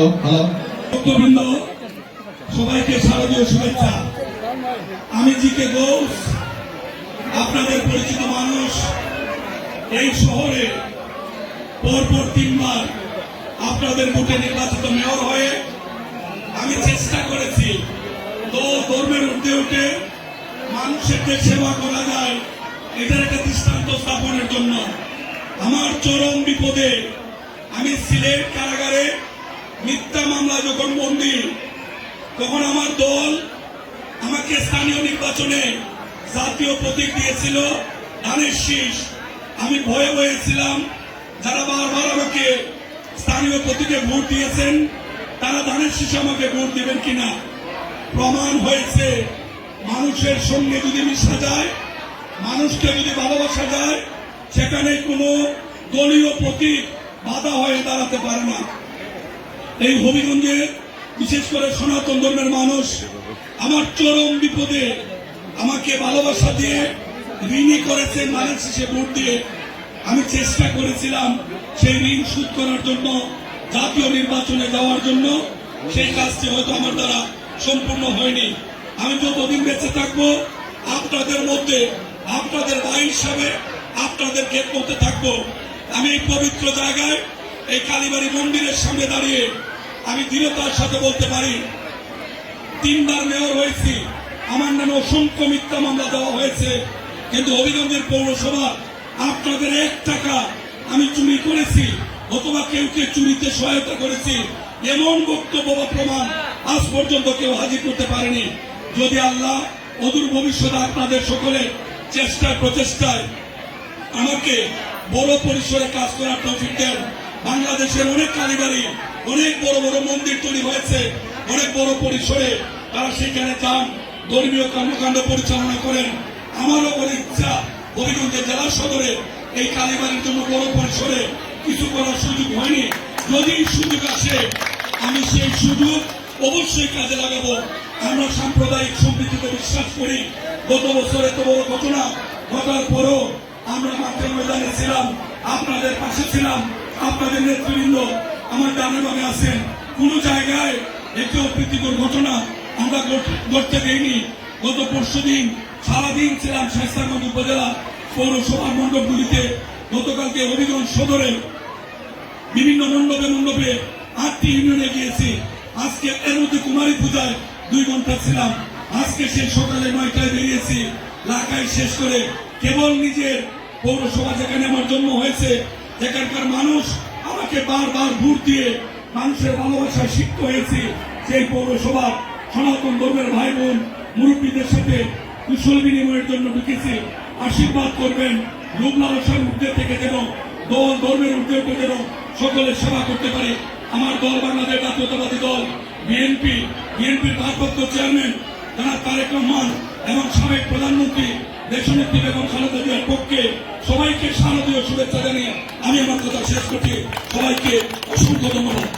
Hello hello ভক্তবৃন্দ, সবাইকে শারদীয় শুভেচ্ছা। আমি জিকে ঘোষ, আপনাদের পরিচিত মানুষ। এই শহরে পরপর 3 বার আপনাদের ভোটে নির্বাচিত মেয়র হয়ে আমি চেষ্টা করেছি ধর্মের ঊর্ধ্বে উঠে মানুষের যে সেবা করা যায় এটার একটা দৃষ্টান্ত স্থাপনের জন্য। আমার চরম বিপদে আমি সিলেট কারাগারে মিথ্যা মামলা যখন বন্দী, তখন আমার দল আমাকে স্থানীয় নির্বাচনে জাতীয় প্রতীক দিয়েছিল ধানের শীষ। আমি ভয়ে ভয়ে ছিলাম, যারা বারবার আমাকে স্থানীয় প্রতীকে ভোট দিয়েছেন তারা ধানের শীষে আমাকে ভোট দিবেন কিনা। প্রমাণ হয়েছে মানুষের সঙ্গে যদি মিশা যায়, মানুষকে যদি ভালোবাসা যায়, সেখানে কোনো দলীয় প্রতীক বাধা হয়ে দাঁড়াতে পারে না। এই হবিগঞ্জে বিশেষ করে সনাতন ধর্মের মানুষ আমার চরম বিপদে আমাকে ভালোবাসা দিয়ে ঋণী করেছে, ধানের শীষে ভোট দিয়ে। আমি চেষ্টা করেছিলাম সেই ঋণ শোধ করার জন্য, জাতীয় নির্বাচনে যাওয়ার জন্য। সেই কাজটি হয়তো আমার দ্বারা সম্পূর্ণ হয়নি। আমি যতদিন বেঁচে থাকবো আপনাদের মধ্যে, আপনাদের ভাই হিসাবে আপনাদের খেদমতে থাকবো। আমি এই পবিত্র জায়গায় এই কালীবাড়ি মন্দিরের সামনে দাঁড়িয়ে আমি দৃঢ়তার সাথে বলতে পারি, 3 বার মেয়র হয়েছি, আমার নামে অসংখ্য মিথ্যা মামলা দেওয়া হয়েছে, কিন্তু হবিগঞ্জের পৌরসভা আপনাদের 1 টাকা আমি চুরি করেছি অথবা কেউ চুরিতে সহায়তা করেছি এমন বক্তব্য বা প্রমাণ আজ পর্যন্ত কেউ হাজির করতে পারেনি। যদি আল্লাহ অদূর ভবিষ্যতে আপনাদের সকলের চেষ্টায় প্রচেষ্টায় আমাকে বড় পরিসরে কাজ করার তৌফিক দেন। বাংলাদেশের অনেক কালীবাড়ি, অনেক বড় বড় মন্দির তৈরি হয়েছে, অনেক বড় পরিসরে তারা সেখানে যান, ধর্মীয় কর্মকাণ্ড পরিচালনা করেন। আমারও বড় ইচ্ছা হবিগঞ্জের জেলা সদরে এই কালীবাড়ির জন্য বড় পরিসরে কিছু করার সুযোগ হয়নি। যদি সুযোগ আসে আমি সেই সুযোগ অবশ্যই কাজে লাগাবো। আমরা সাম্প্রদায়িক সম্প্রীতিতে বিশ্বাস করি। গত বছর এত বড় ঘটনা ঘটার পরও আমরা মাঠের ময়দানে ছিলাম, আপনাদের পাশে ছিলাম। আপনাদের নেতৃবৃন্দ আমার ডানে বামে আছেন। কোন জায়গায় একটি অপ্রীতিকর ঘটনা আমরা ঘটতে দেইনি। গত পরশুদিন সারাদিন ছিলাম শায়েস্তাগঞ্জ উপজেলা পৌরসভার মণ্ডপগুলিতে। গতকালকে হবিগঞ্জ সদরে বিভিন্ন মণ্ডপে 8টি ইউনিয়নে গিয়েছি। আজকে এর মধ্যে কুমারী পূজায় 2 ঘন্টা ছিলাম। আজকে সেই সকালে 9টায় বেরিয়েছি। লাখাই শেষ করে কেবল নিজের পৌরসভা যেখানে আমার জন্ম হয়েছে, যেখানকার মানুষ আমাকে বারবার ভোট দিয়ে মানুষের ভালোবাসায় সিক্ত হয়েছি, সেই পৌরসভার সনাতন ধর্মের ভাই বোন মুরব্বীদের সাথে কুশল বিনিময়ের জন্য ঢুকেছি। আশীর্বাদ করবেন, লোভ লালসার ঊর্ধ্বে থেকে যেন, দল ধর্মের ঊর্ধ্বে উঠে যেন সকলের সেবা করতে পারি। আমার দল বাংলাদেশ জাতীয়তাবাদী দল বিএনপির ভারপ্রাপ্ত চেয়ারম্যান জনাব তারেক রহমান এবং সাবেক প্রধানমন্ত্রী দেশনেত্রী বেগম খালেদা জিয়ার পক্ষে সবাইকে শারদীয় শুভেচ্ছা জানিয়ে আমি আমার কথা শেষ করছি। সবাইকে অসংখ্য ধন্যবাদ।